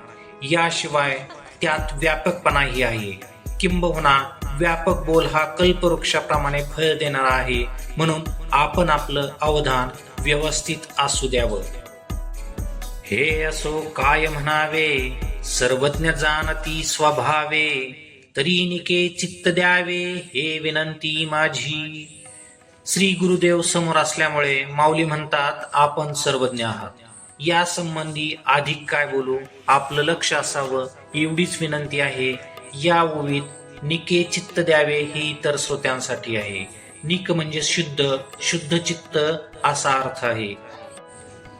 याशिवाय त्यात व्यापकपणाही आहे. किंबहुना व्यापक बोल हा कल्पवृक्षाप्रमाणे फळ देणारा आहे. म्हणून आपण आपलं अवधान व्यवस्थित असू द्यावं. हे असो काय म्हणावे, सर्वज्ञ जाणती स्वभावे, तरी निके चित्त द्यावे, हे विनंती माझी. श्री गुरुदेव समोर असल्यामुळे माऊली म्हणतात आपण सर्वज्ञ आहात. या संबंधी अधिक काय बोलू, आपलं लक्ष असावं एवढीच विनंती आहे. या ओवीत निके चित्त द्यावे हे इतर श्रोत्यांसाठी आहे. निक म्हणजे शुद्ध, शुद्ध चित्त असा अर्थ आहे.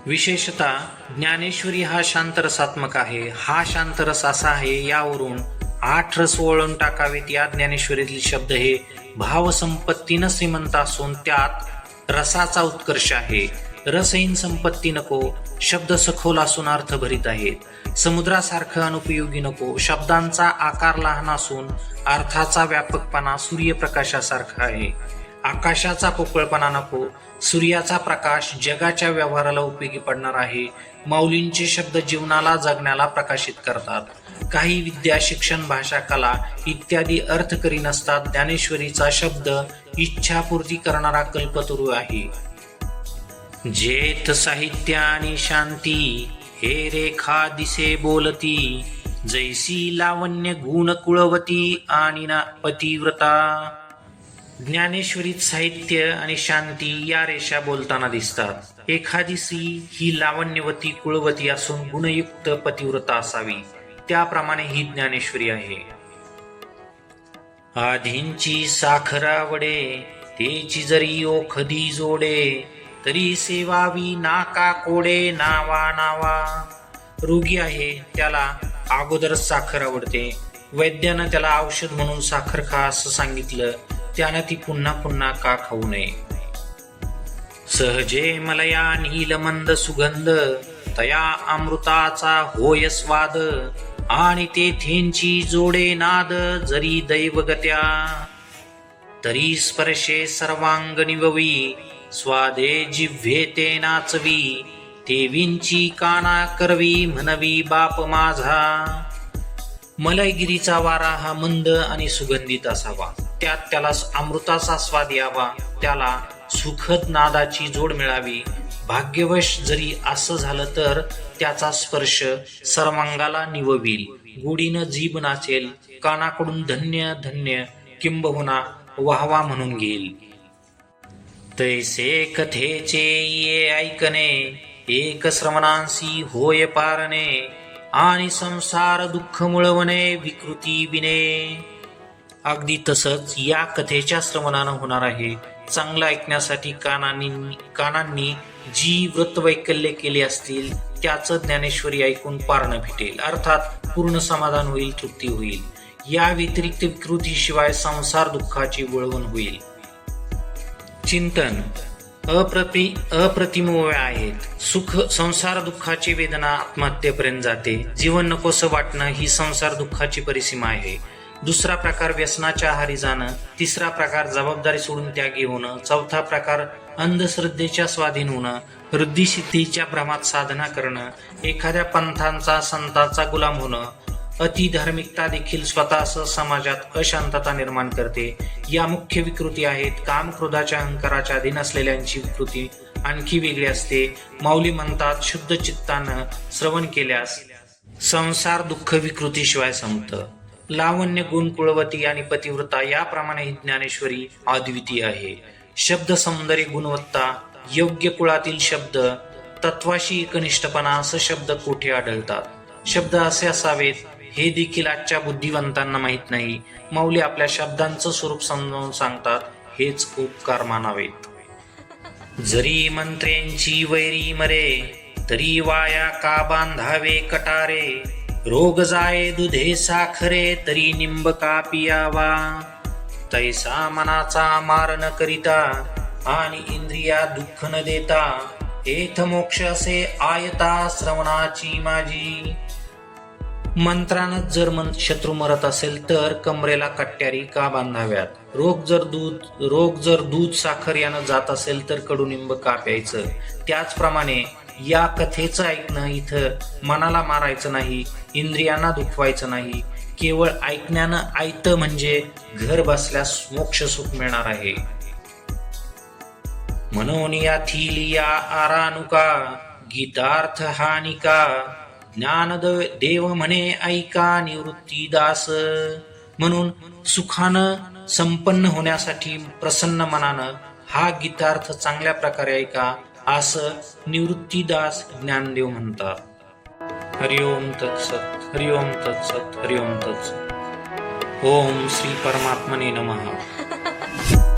विशेषतः ज्ञानेश्वरी हा शांतरसात्मक आहे. हा शांतरस असा आहे, यावरून 8 रस वळून टाकावेत. या ज्ञानेश्वरीतील शब्द हे भावसंपत्तीनं श्रीमंत असून त्यात रसाचा उत्कर्ष आहे. रसहीन संपत्ती नको, शब्द सखोल असून अर्थभरित आहेत. समुद्रासारखं अनुपयोगी नको, शब्दांचा आकार लहान असून अर्थाचा व्यापकपणा सूर्यप्रकाशासारखा आहे. आकाशाचा पोकळपणा नको, सूर्याचा प्रकाश जगाच्या व्यवहाराला उपयोगी पडणार आहे. माऊलींचे शब्द जीवनाला जगण्याला प्रकाशित करतात. काही विद्या, शिक्षण, भाषा, कला इत्यादी अर्थकरी नसतात. ज्ञानेश्वरीचा शब्द इच्छापूर्ती करणारा कल्पतरू आहे. जेथ साहित्य आणि शांती, हे रेखा दिसे बोलती, जैसी लावण्य गुण कुळवती आणि ना पतिव्रता. ज्ञानेश्वरीत साहित्य आणि शांती या रेषा बोलताना दिसतात. एखादी स्त्री ही लावण्यवती, कुळवती असून गुणयुक्त पतिव्रता असावी. त्याप्रमाणे ही ज्ञानेश्वरी आहे. आधींची साखरावडे, तेची जरी ओखदी जोडे, तरी सेवावी नाका कोडे नावा नावा. रोगी आहे त्याला अगोदरच साखर आवडते. वैद्यानं त्याला औषध म्हणून साखर खा असं सांगितलं, त्यानं ती पुन्हा पुन्हा का खाऊ नये. सहजे मलया नीलमंद सुगंध, तया अमृताचा होय स्वाद, आणि तेथेंची जोडे नाद, जरी दैवगत्या, तरी स्पर्शे सर्वांग निववी, स्वादे जिव्हे ते नाचवी, देवींची काना करवी, म्हणवी बाप माझा. मलयगिरीचा वारा हा मंद आणि सुगंधित असावा. त्यात त्याला अमृताचा स्वाद यावा, त्याला सुखद नादाची जोड मिळावी. भाग्यवश जरी असं झालं तर त्याचा स्पर्श सर्वांगाला निववील, गुढीनं जीभ नाचेल, कानाकडून धन्य धन्य किंबहुना वाहवा म्हणून घेईल. तैसे कथेचे ये ऐकणे, एक श्रवणांसी होय पारणे, आणि संसार दुःख मुळवणे विकृती विने. अगदी तसंच या कथेच्या श्रवणानं होणार आहे. चांगलं ऐकण्यासाठी कानांनी जी व्रतवैकल्य केले असतील त्याचं ज्ञानेश्वरी ऐकून पारणं भेटेल, अर्थात पूर्ण समाधान होईल, तृप्ती होईल. या व्यतिरिक्त विकृतीशिवाय संसार दुःखाची वळवण होईल. चिंतन अप्रतिमोव्य आहेत. सुख संसार दुःखाची वेदना आत्महत्येपर्यंत जाते. जीवन नकोसं वाटणं ही संसार दुःखाची परिसीमा आहे. दुसरा प्रकार व्यसनाच्या आहारी जाणं, तिसरा प्रकार जबाबदारी सोडून त्यागी होणं, चौथा प्रकार अंधश्रद्धेच्या स्वाधीन होणं, वृद्धिसिद्धीच्या भ्रमात साधना करणं, एखाद्या पंथांचा संतांचा गुलाम होणं. अतिधार्मिकता देखील स्वतःसह समाजात अशांतता निर्माण करते. या मुख्य विकृती आहेत. काम, क्रोधाच्या, अहंकाराच्या अधीन असलेल्यांची विकृती आणखी वेगळी असते. माऊली म्हणतात, शुद्ध चित्तानं श्रवण केल्यास संसार दुःख विकृतीशिवाय संपतं. लावण्य, गुण, कुळवती आणि पतिव्रता याप्रमाणे ही ज्ञानेश्वरी अद्वितीय आहे. शब्द सौंदर्य, गुणवत्ता, योग्य कुळातील शब्द, तत्वाशी एकनिष्ठपणा असे शब्द कोठे आढळतात. शब्द असे असावेत हे देखील आजच्या बुद्धिवंतांना माहीत नाही. माऊली आपल्या शब्दांचं स्वरूप समजावून सांगतात, हेच उपकार मानावेत. जरी मंत्र्यांची वैरी मरे, तरी वाया का बांधावे कटारे. रोग जाये दुधे साखरे, तरी निंब का पियावा. तैसा मनाचा मार न करिता, आणि इंद्रिया दुःख न देता. एथ मोक्ष असे आयता श्रवणाची माझी. मंत्रानं जर शत्रू मरत असेल तर कमरेला कट्यारी का बांधाव्यात. रोग जर दूध साखर यानं जात असेल तर कडुनिंब का प्यायचं. त्याचप्रमाणे या कथेचं ऐकणं इथं मनाला मारायचं नाही, इंद्रियांना दुखवायचं नाही. केवळ ऐकण्यानं ऐकतं म्हणजे घर बसल्यास मोक्ष सुख मिळणार आहे. म्हणून याथील या आरानुका, गीतार्थ हानिका. ज्ञानदेव म्हणे ऐका निवृत्तीदास. म्हणून सुखानं संपन्न होण्यासाठी प्रसन्न मनानं हा गीतार्थ चांगल्या प्रकारे ऐका, असं निवृत्तीदास ज्ञानदेव म्हणतात. हरिओम तत्सत, हरिओम तत्सत, हरिओम तत्सत. ओम श्री परमात्मने नमः.